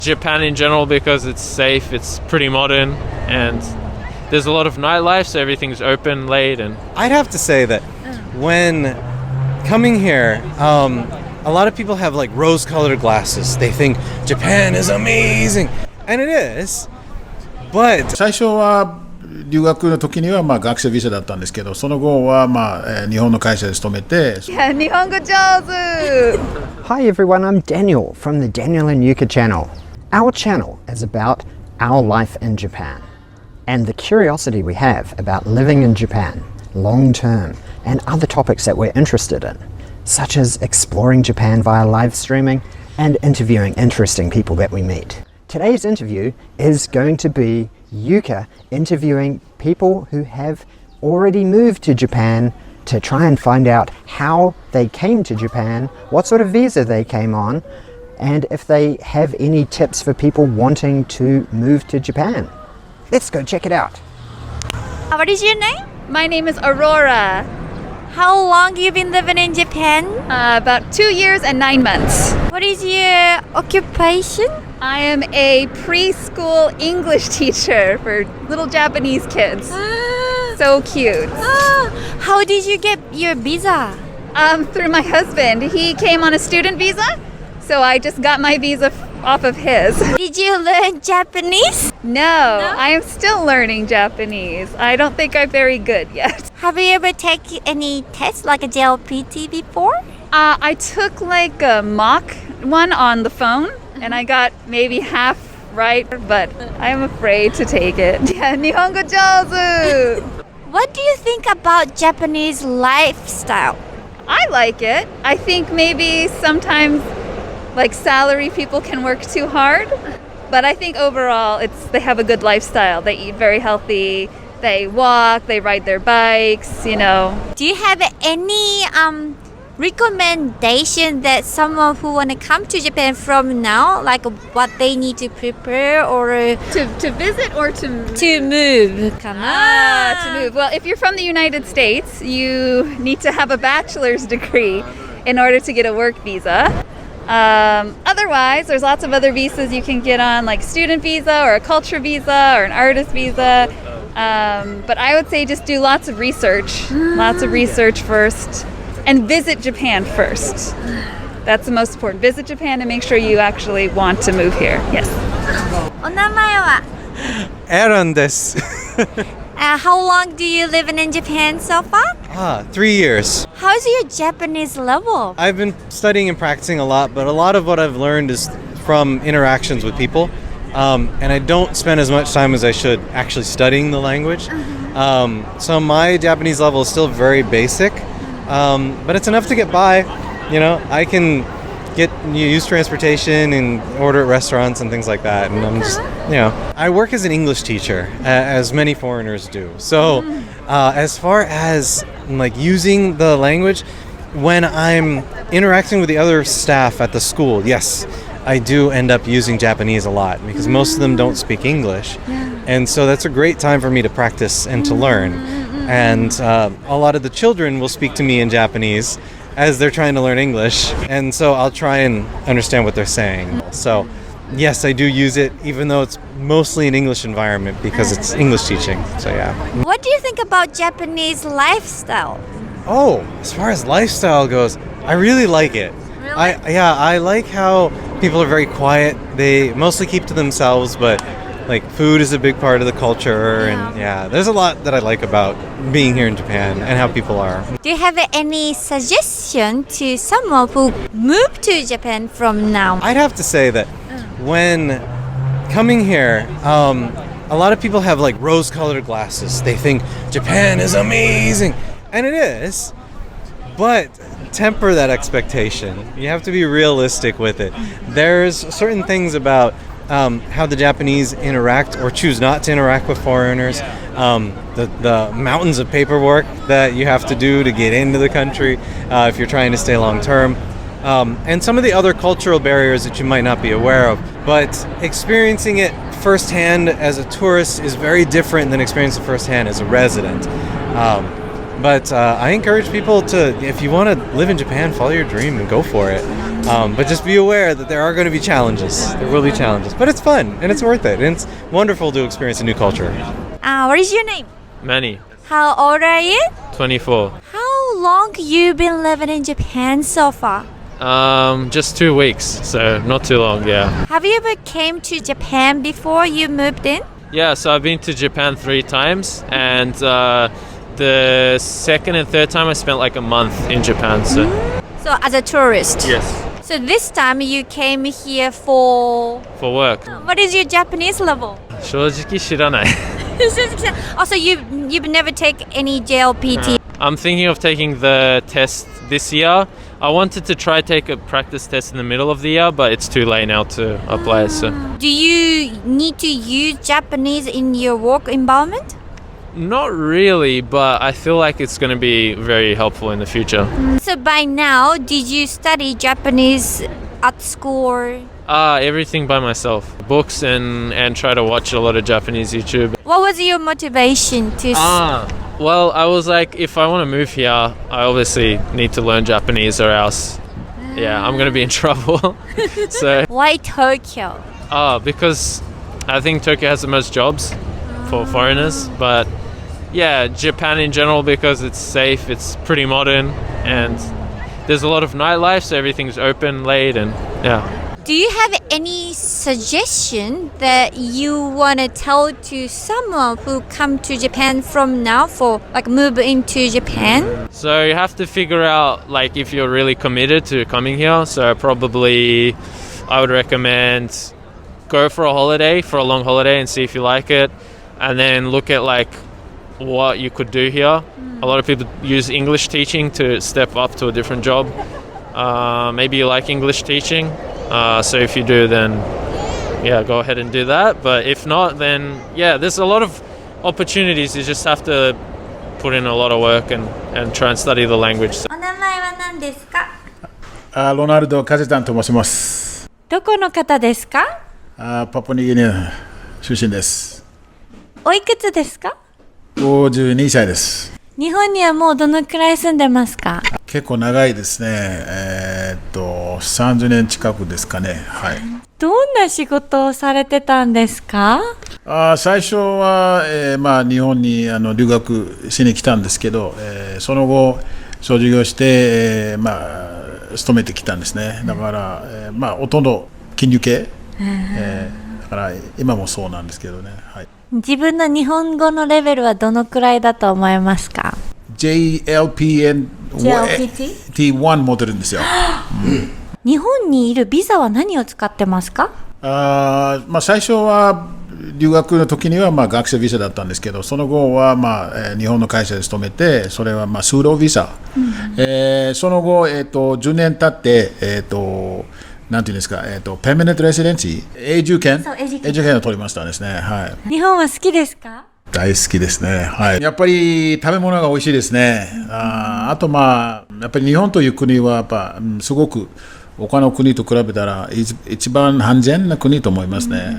Japan in general because it's safe, it's pretty modern, and there's a lot of nightlife, so everything's open late. And I'd have to say that when coming here, a lot of people have like rose-colored glasses. They think Japan is amazing, and it is. But 最初は留学の時には学生ビザだったんですけど、その後は日本の会社で勤めて。日本語上手。 Hi everyone, I'm Daniel from the Daniel and Yuka channel. Our channel is about our life in Japan and the curiosity we have about living in Japan long term and other topics that we're interested in, such as exploring Japan via live streaming and interviewing interesting people that we meet. Today's interview is going to be Yuka interviewing people who have already moved to Japan to try and find out how they came to Japan, what sort of visa they came on, and if they have any tips for people wanting to move to Japan. Let's go check it out. What is your name? My name is Aurora. How long you been living in Japan? About 2 years and 9 months. What is your occupation? I am a preschool English teacher for little Japanese kids. So cute. How did you get your visa? Through my husband. He came on a student visa, so I just got my visa off of his. Did you learn Japanese? No, I am still learning Japanese. I don't think I'm very good yet. Have you ever taken any tests like a JLPT before? I took like a mock one on the phone, and I got maybe half right, but I'm afraid to take it. Yeah, 日本語上手. What do you think about Japanese lifestyle? I like it. I think maybe sometimes like salary people can work too hard, but I think overall they have a good lifestyle. They eat very healthy, they walk, they ride their bikes, you know. Do you have any recommendation that someone who want to come to Japan from now, like what they need to prepare or to visit or to move? To move? To move. Well, if you're from the United States, you need to have a bachelor's degree in order to get a work visa. Otherwise, there's lots of other visas you can get on, like student visa or a culture visa or an artist visa. But I would say just do lots of research first. And visit Japan first. That's the most important. Visit Japan and make sure you actually want to move here. Yes. お名前は? Aaron です。 How long do you live in Japan so far? 3 years. How's your Japanese level? I've been studying and practicing a lot, but a lot of what I've learned is from interactions with people. And I don't spend as much time as I should actually studying the language. So my Japanese level is still very basic. But it's enough to get by. You know, I can use transportation and order at restaurants and things like that. And I'm just, I work as an English teacher, as many foreigners do. So as far as like using the language, when I'm interacting with the other staff at the school, yes, I do end up using Japanese a lot because most of them don't speak English. And so that's a great time for me to practice and to learn. And a lot of the children will speak to me in Japanese as they're trying to learn English. And so I'll try and understand what they're saying. So yes, I do use it, even though it's mostly an English environment because it's English teaching. So yeah. What do you think about Japanese lifestyle? Oh, as far as lifestyle goes, I really like it. Really? I like how people are very quiet. They mostly keep to themselves, but like food is a big part of the culture, and there's a lot that I like about being here in Japan and how people are. Do you have any suggestion to someone who moved to Japan from now? I'd have to say that when coming here, a lot of people have like rose-colored glasses. They think Japan is amazing, and it is, but temper that expectation. You have to be realistic with it. There's certain things about how the Japanese interact or choose not to interact with foreigners, the mountains of paperwork that you have to do to get into the country if you're trying to stay long term, and some of the other cultural barriers that you might not be aware of. But experiencing it firsthand as a tourist is very different than experiencing it firsthand as a resident. But I encourage people to, if you want to live in Japan, follow your dream and go for it. But just be aware that there are going to be challenges. There will be challenges, but it's fun and it's worth it. And it's wonderful to experience a new culture. What is your name? Manny, How old are you? 24. How long you been living in Japan so far? Just 2 weeks, so not too long, yeah. Have you ever came to Japan before you moved in? Yeah, so I've been to Japan 3 times, and the second and third time I spent like a month in Japan, so... So as a tourist? Yes, So this time you came here for... for work. What is your Japanese level? 正直知らない. Also, you've never taken any JLPT. I'm thinking of taking the test this year. I wanted to try take a practice test in the middle of the year, but it's too late now to apply. So Do you need to use Japanese in your work environment? not really, but I feel like it's going to be very helpful in the future. So by now, did you study Japanese at school? Or Everything by myself. Books and try to watch a lot of Japanese YouTube. what was your motivation to... Well, I was like, if I want to move here, I obviously need to learn Japanese or else, yeah, I'm going to be in trouble. So, Why Tokyo? because I think Tokyo has the most jobs for foreigners, but yeah, Japan in general because it's safe, it's pretty modern, and there's a lot of nightlife, so everything's open late, and yeah. Do you have any suggestion that you want to tell to someone who come to Japan from now for like move into Japan? So you have to figure out like if you're really committed to coming here. So probably I would recommend go for a holiday, for a long holiday, and see if you like it, and then look at like what you could do here. A lot of people use English teaching to step up to a different job. Maybe you like English teaching. So if you do, then yeah, go ahead and do that. But if not, then yeah, there's a lot of opportunities. You just have to put in a lot of work and try and study the language. お名前は何ですか？ロナルド・カゼタンと申します。どこの方ですか？パプアニューギニア出身です。おいくつですか52歳です。日本にはもうどのくらい住んでますか結構長いですね。30年近くですかね。はい。どんな仕事をされてたんですか最初は、日本に留学しに来たんですけど、その後卒業して、勤めてきたんですね。だから、ほとんど金融系、だから今もそうなんですけどね。はい。自分の日本語のレベルはどのくらいだと思いますか JLPT1 持ってるんですよ。日本にいるビザは何を使ってますか最初は留学の時には学生ビザだったんですけど、その後は日本の会社で勤めて、それは就労ビザ、その後、10年経って、なんていうんですか、ペーマネントレジデンシー、永住権を取りましたですね。はい。日本は好きですか大好きですね。はい。やっぱり食べ物が美味しいですね。あとやっぱり日本という国はやっぱすごく他の国と比べたら一番安全な国と思いますね。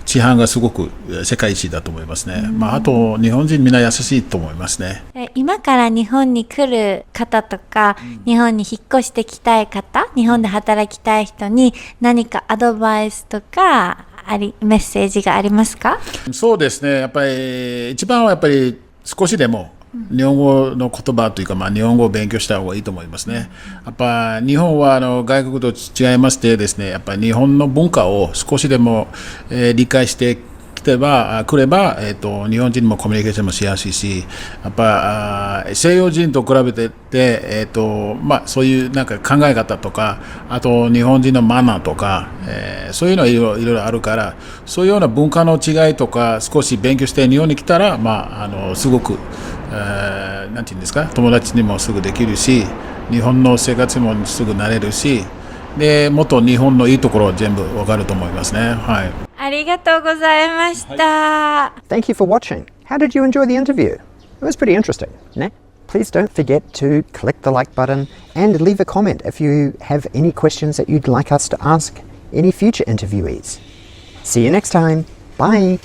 治安がすごく世界一だと思いますね。あと日本人みんな優しいと思いますね。今から日本に来る方とか、日本に引っ越してきたい方、日本で働きたい人に何かアドバイスとかメッセージがありますか？そうですね。やっぱり一番はやっぱり少しでも日本語の言葉というか、日本語を勉強した方がいいと思いますね。やっぱ日本は外国と違いましてですね、やっぱり日本の文化を少しでも、理解してくれば、日本人もコミュニケーションもしやすいし、やっぱ西洋人と比べて、そういうなんか考え方とか、あと日本人のマナーとか、そういうのはいろいろあるから、そういうような文化の違いとか少し勉強して日本に来たら、すごくなんていうんですか、友達にもすぐできるし、日本の生活にもすぐ慣れるし、でもっと日本のいいところは全部わかると思いますね。はい。ありがとうございました。Thank you for watching. How did you enjoy the interview? It was pretty interesting, né? Please don't forget to click the like button and leave a comment if you have any questions that you'd like us to ask any future interviewees. See you next time. Bye.